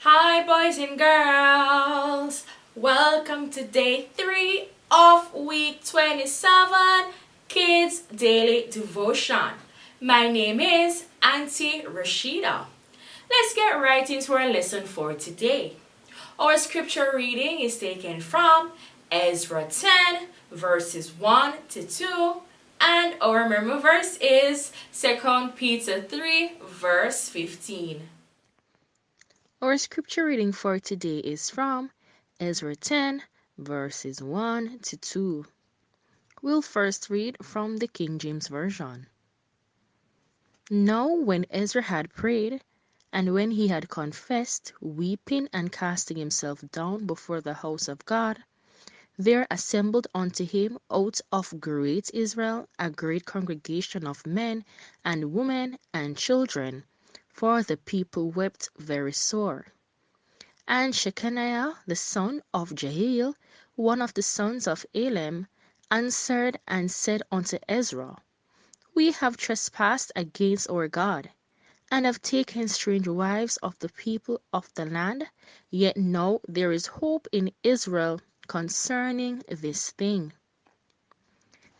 Hi, boys and girls. Welcome to day 3 of week 27 Kids Daily Devotion. My name is Auntie Rashida. Let's get right into our lesson for today. Our scripture reading is taken from Ezra 10 verses 1 to 2, and our memory verse is 2 Peter 3 verse 15. Our scripture reading for today is from Ezra 10, verses 1 to 2. We'll first read from the King James Version. Now, when Ezra had prayed, and when he had confessed, weeping and casting himself down before the house of God, there assembled unto him out of great Israel a great congregation of men and women and children, for the people wept very sore. And Shechaniah the son of Jehiel, one of the sons of Elam, answered and said unto Ezra, We have trespassed against our God, and have taken strange wives of the people of the land, yet now there is hope in Israel concerning this thing.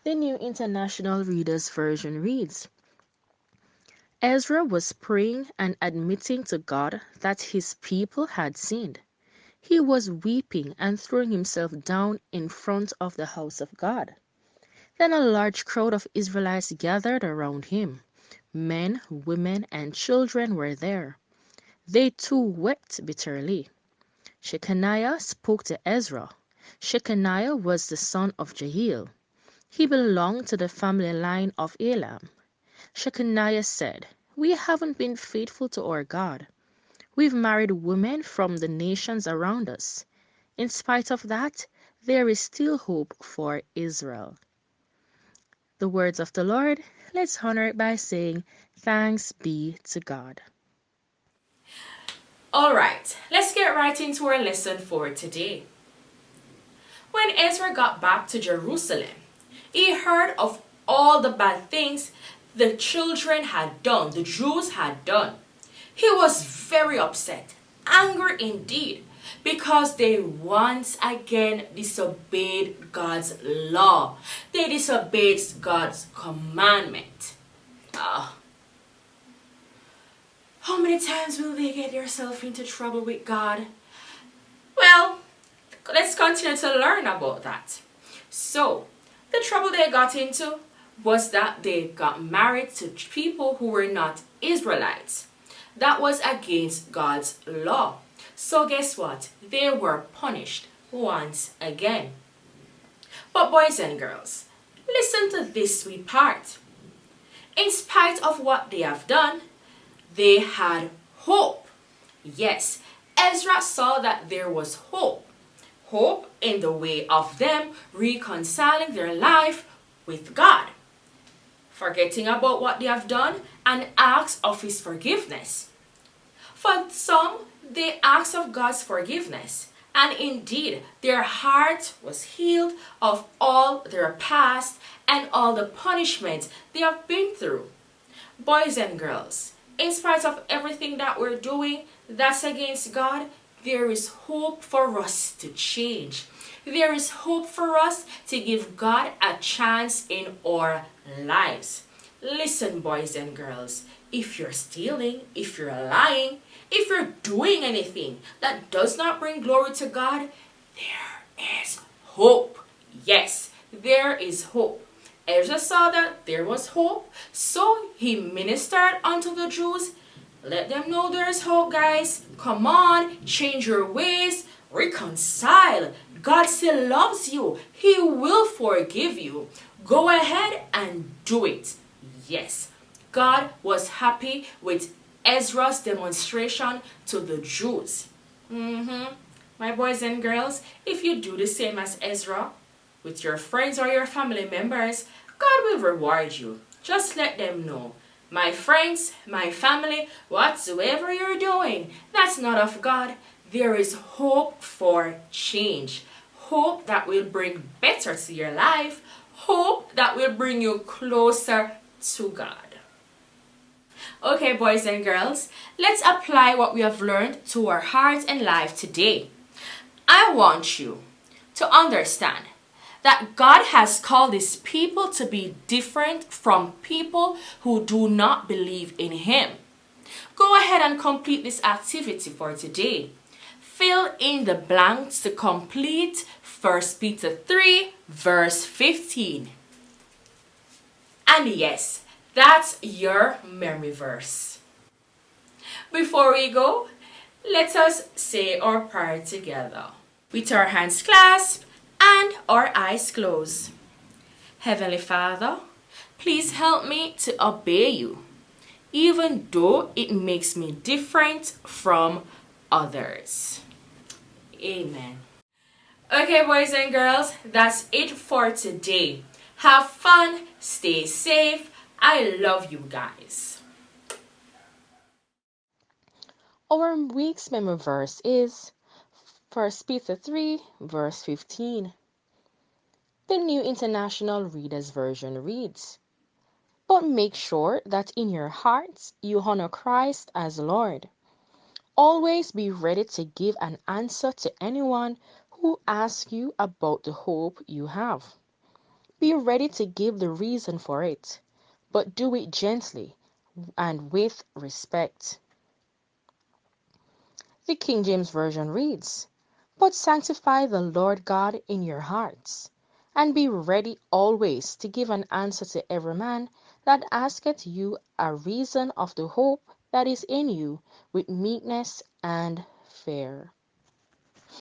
The New International Reader's Version reads, Ezra was praying and admitting to God that his people had sinned. He was weeping and throwing himself down in front of the house of God. Then a large crowd of Israelites gathered around him. Men, women, and children were there. They too wept bitterly. Shekaniah spoke to Ezra. Shekaniah was the son of Jehiel. He belonged to the family line of Elam. Shekaniah said, We haven't been faithful to our God. We've married women from the nations around us. In spite of that, there is still hope for Israel. The words of the Lord, let's honor it by saying, Thanks be to God. Alright, let's get right into our lesson for today. When Ezra got back to Jerusalem, he heard of all the bad things the children had done, the Jews had done. He was very upset, angry indeed, because they once again disobeyed God's law. They disobeyed God's commandment. How many times will they get themselves into trouble with God? Well, let's continue to learn about that. So, the trouble they got into was that they got married to people who were not Israelites. That was against God's law. So guess what? They were punished once again. But boys and girls, listen to this sweet part. In spite of what they have done, they had hope. Yes, Ezra saw that there was hope. Hope in the way of them reconciling their life with God, forgetting about what they have done and ask of his forgiveness. For some, they asked of God's forgiveness, and indeed their heart was healed of all their past and all the punishment they have been through. Boys and girls, in spite of everything that we're doing that's against God, there is hope for us to change. There is hope for us to give God a chance in our lives. Listen, boys and girls, if you're stealing, if you're lying, if you're doing anything that does not bring glory to God, there is hope. Yes, there is hope. Ezra saw that there was hope, so he ministered unto the Jews. Let them know there is hope, guys. Come on, change your ways, reconcile. God still loves you. He will forgive you. Go ahead and do it. Yes, God was happy with Ezra's demonstration to the Jews. My boys and girls, if you do the same as Ezra with your friends or your family members, God will reward you. Just let them know. My friends, my family, whatsoever you're doing, that's not of God. There is hope for change. Hope that will bring better to your life. Hope that will bring you closer to God. Okay, boys and girls, let's apply what we have learned to our hearts and life today. I want you to understand that God has called His people to be different from people who do not believe in Him. Go ahead and complete this activity for today. Fill in the blanks to complete 1 Peter 3 verse 15. And yes, that's your memory verse. Before we go, let us say our prayer together. With our hands clasped and our eyes closed. Heavenly Father, please help me to obey you, even though it makes me different from others. Amen. Okay, boys and girls, that's it for today. Have fun, stay safe. I love you guys. Our week's memory verse is 1 Peter 3, verse 15. The New International Reader's Version reads, "But make sure that in your hearts you honor Christ as Lord. Always be ready to give an answer to anyone who asks you about the hope you have. Be ready to give the reason for it, but do it gently and with respect." The King James Version reads, "But sanctify the Lord God in your hearts, and be ready always to give an answer to every man that asketh you a reason of the hope that is in you with meekness and fear."